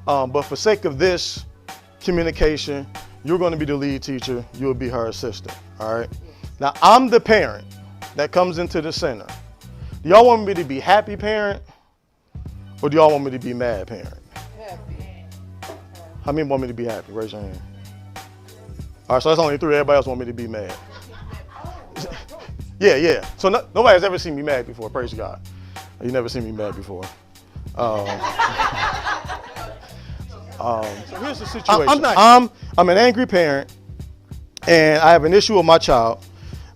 But for sake of this communication, you're going to be the lead teacher. You'll be her assistant. All right. Now, I'm the parent that comes into the center. Do y'all want me to be happy parent, or do y'all want me to be mad parent? Happy. How many want me to be happy? Raise your hand. All right, so that's only 3. Everybody else want me to be mad. Yeah. So nobody has ever seen me mad before. Praise God. You never seen me mad before. So here's the situation. I'm an angry parent, and I have an issue with my child.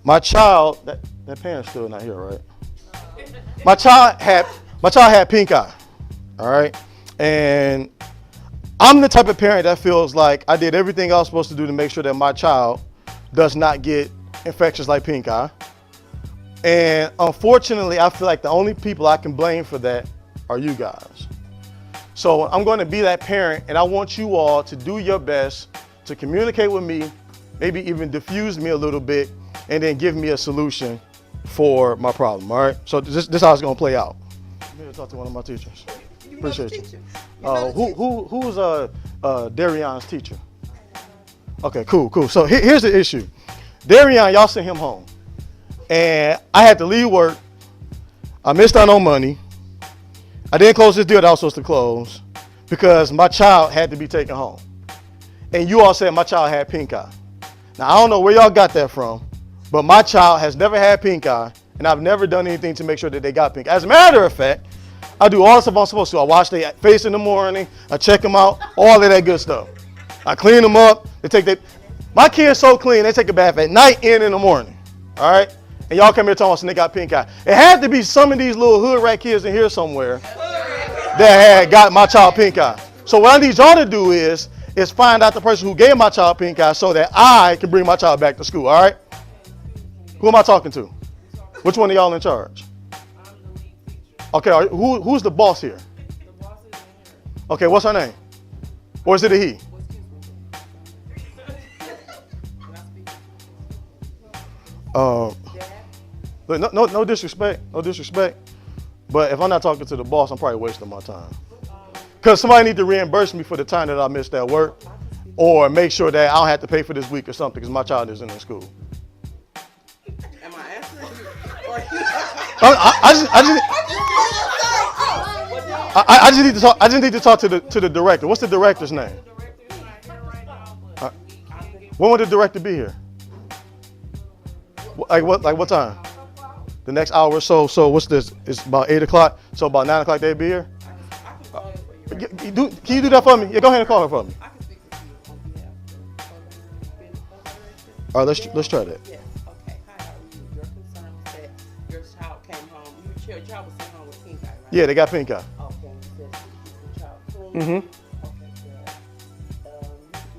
My child, that parent's still not here, right? My child had pink eye. All right, and I'm the type of parent that feels like I did everything I was supposed to do to make sure that my child does not get infections like pink eye. And unfortunately, I feel like the only people I can blame for that are you guys. So I'm going to be that parent, and I want you all to do your best to communicate with me, maybe even diffuse me a little bit, and then give me a solution for my problem. All right. So this is how it's going to play out. I'm here to talk to one of my teachers. Appreciate you. Who's D.R.'s teacher? Okay, cool. So here's the issue. D.R., y'all sent him home, and I had to leave work. I missed out on money. I didn't close this deal that I was supposed to close because my child had to be taken home. And you all said my child had pink eye. Now, I don't know where y'all got that from, but my child has never had pink eye, and I've never done anything to make sure that they got pink eye. As a matter of fact, I do all the stuff I'm supposed to. I wash their face in the morning. I check them out, all of that good stuff. I clean them up. My kids so clean, they take a bath at night and in the morning. All right? And y'all come here telling us they got pink eye. It had to be some of these little hood rat kids in here somewhere that had got my child pink eye. So what I need y'all to do is find out the person who gave my child pink eye so that I can bring my child back to school. All right? Who am I talking to? Which one of y'all in charge? Okay, who's the boss here? Okay, what's her name? Or is it a he? No disrespect, but if I'm not talking to the boss, I'm probably wasting my time. Because somebody need to reimburse me for the time that I missed at work, or make sure that I don't have to pay for this week or something because my child isn't in school. Am I answering you? I just need to talk to the director. What's the director's name? When will the director be here? Like what time? The next hour or so. So what's this? It's about 8 o'clock. So about 9 o'clock they'll be here. Can you do that for me? Yeah, go ahead and call her for me. I can speak with you on behalf of All right, let's try that. Yes. Okay. Hi, how are you? Your concern was that your child came home. Your child was sent home with pink eye, right? Yeah, they got pink eye. Okay. You said you keep your child clean. Mm-hmm. Okay, good. You should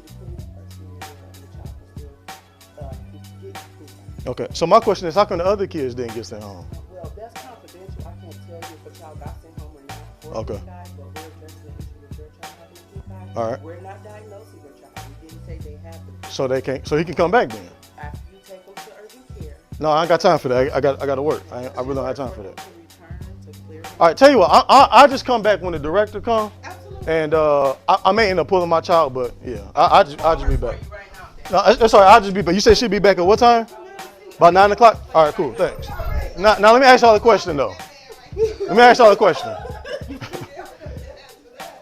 be the cleanest person in the world, and the child will still get pink eye. Okay, so my question is, how come the other kids didn't get sent home? Well, that's confidential. I can't tell you if a child got sent home or not. Okay. Pink eye, but we're addressing the issue with your child having pink eye. All right. We're not diagnosing your child. We didn't say they have the So he can come back then. After you take them to urgent care. No, I ain't got time for that. I got to work. I really don't have time for that. To return to clear. All right, tell you what, I just come back when the director comes, Absolutely. and I may end up pulling my child, but yeah, I'll just be back. Right now, No, it's all right. I'll just be back. You said she'll be back at what time? About 9 o'clock? All right, cool. Thanks. Now let me ask y'all a question, though.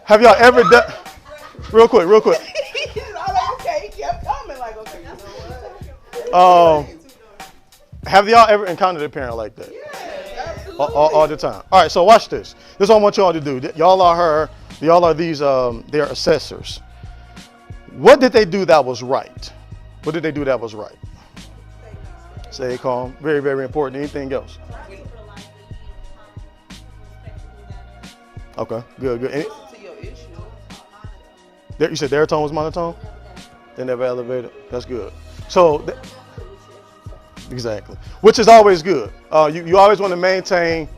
Have y'all ever done... Real quick. He's all okay. He kept coming like, okay, you know what? Have y'all ever encountered a parent like that? Yes, All the time. All right, so watch this. This is what I want y'all to do. Y'all are these, they're assessors. What did they do that was right? Stay calm. Very, very important. Anything else? Okay, good. To your issue. You said their tone was monotone? They never elevated? That's good. So, exactly. Which is always good. You always want to maintain,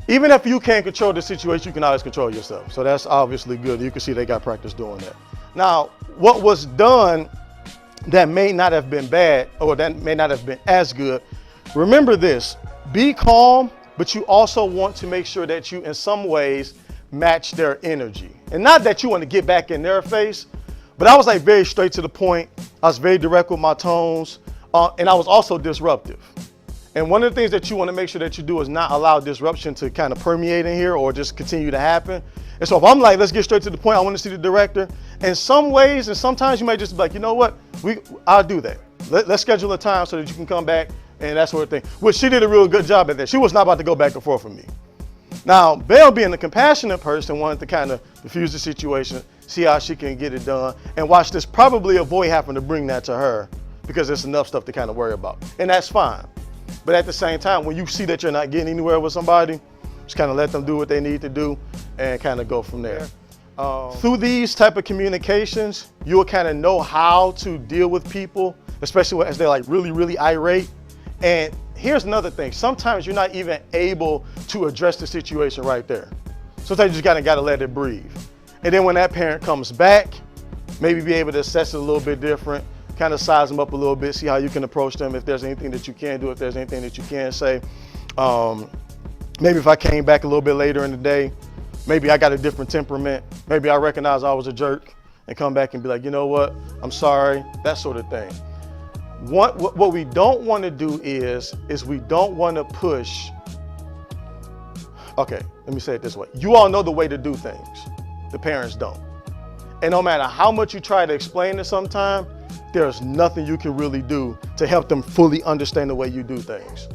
even if you can't control the situation, you can always control yourself. So that's obviously good. You can see they got practice doing that. Now, what was done that may not have been bad, or that may not have been as good, remember this: be calm, but you also want to make sure that you in some ways match their energy. And not that you want to get back in their face, but I was like very straight to the point. I was very direct with my tones, and I was also disruptive. And one of the things that you want to make sure that you do is not allow disruption to kind of permeate in here or just continue to happen. And so if I'm like, let's get straight to the point, I want to see the director. In some ways, and sometimes you might just be like, you know what, I'll do that. Let's schedule a time so that you can come back and that sort of thing. Which she did a real good job at that. She was not about to go back and forth with me. Now, Belle, being the compassionate person, wanted to kind of diffuse the situation, see how she can get it done, and watch this, probably avoid having to bring that to her because there's enough stuff to kind of worry about. And that's fine. But at the same time, when you see that you're not getting anywhere with somebody, just kind of let them do what they need to do and kind of go from there. Through these type of communications, you'll kind of know how to deal with people, especially as they're like really, really irate. And here's another thing. Sometimes you're not even able to address the situation right there. Sometimes you just kind of got to let it breathe. And then when that parent comes back, maybe be able to assess it a little bit different, kind of size them up a little bit, see how you can approach them, if there's anything that you can do, if there's anything that you can say. Maybe if I came back a little bit later in the day, maybe I got a different temperament. Maybe I recognize I was a jerk and come back and be like, you know what, I'm sorry, that sort of thing. What we don't want to do is we don't want to push. Okay, let me say it this way. You all know the way to do things. The parents don't. And no matter how much you try to explain it sometime, there's nothing you can really do to help them fully understand the way you do things.